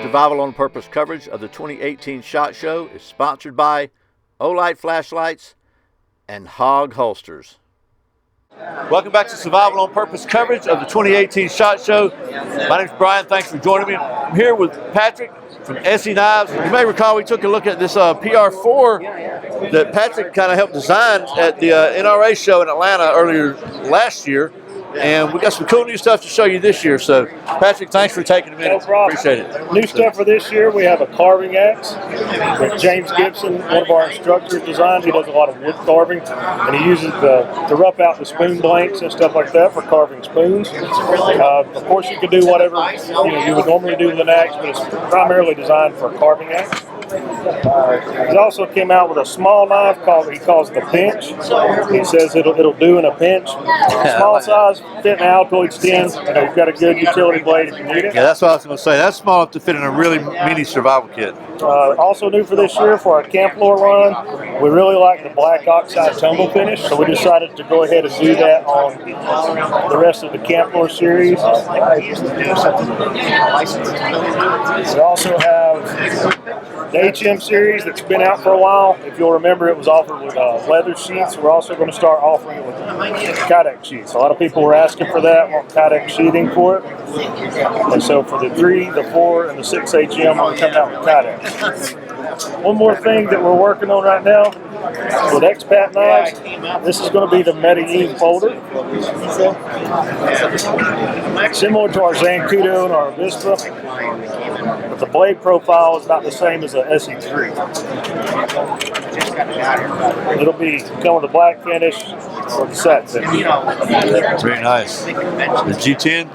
Survival on Purpose coverage of the 2018 SHOT Show is sponsored by Olight Flashlights and Hog Holsters. Welcome back to Survival on Purpose coverage of the 2018 SHOT Show. My name's Brian. Thanks for joining me. I'm here with Patrick from ESEE Knives. You may recall we took a look at this PR4 that Patrick kind of helped design at the NRA show in Atlanta earlier last year. And we got some cool new stuff to show you this year. So, Patrick, thanks for taking a minute. No problem. Appreciate it. New stuff for this year, we have a carving axe that James Gibson, one of our instructors, designed. He does a lot of wood carving, and he uses to rough out the spoon blanks and stuff like that for carving spoons. Of course, you could do whatever you would normally do with an axe, but it's primarily designed for a carving axe. He also came out with a small knife he calls the pinch. He says it'll do in a pinch. Small size, fit in Altoids Tin. You've got a good utility blade if you need it. Yeah, that's what I was going to say. That's small enough to fit in a really mini survival kit. Also new for this year for our camp floor run, we really like the black oxide tumble finish, so we decided to go ahead and do that on the rest of the camp floor series. We also have the HM series that's been out for a while. If you'll remember, it was offered with leather sheets. We're also going to start offering it with Kydex sheets. A lot of people were asking for that, want Kydex sheathing for it. And so for the 3, the 4, and the 6 HM, we're coming out with Kydex. One more thing that we're working on right now with expat knives, this is going to be the Medellin folder. Similar to our Zancudo and our Vista, but the blade profile is not the same as the SE3. It'll come with a black finish or the satin finish. Very nice. The G10?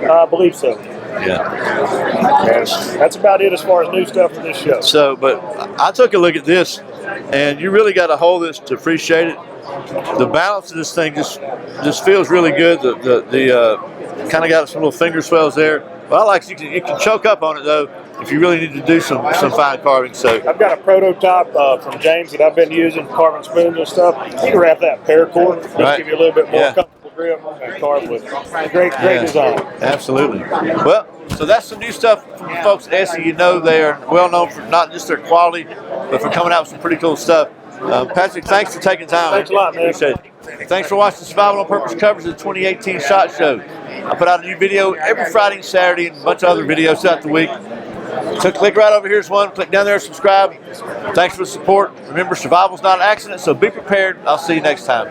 I believe so. Yeah. And that's about it as far as new stuff for this show. So, but I took a look at this, and you really got to hold this to appreciate it. The balance of this thing just feels really good. The kind of got some little finger swells there. Well, I like you can choke up on it though if you really need to do some fine carving. So I've got a prototype from James that I've been using for carving spoons and stuff. You can wrap that paracord, just give you a little bit more comfortable grip and carve with. Great design. Absolutely. Well, so that's some new stuff from the folks at ESEE. You know they are well known for not just their quality, but for coming out with some pretty cool stuff. Patrick, thanks for taking time. Thanks a lot, man. Appreciate it. Thanks for watching Survival on Purpose coverage of the 2018 SHOT Show. I put out a new video every Friday and Saturday and a bunch of other videos throughout the week. So click right over here's one. Click down there, subscribe. Thanks for the support. Remember, survival's not an accident, so be prepared. I'll see you next time.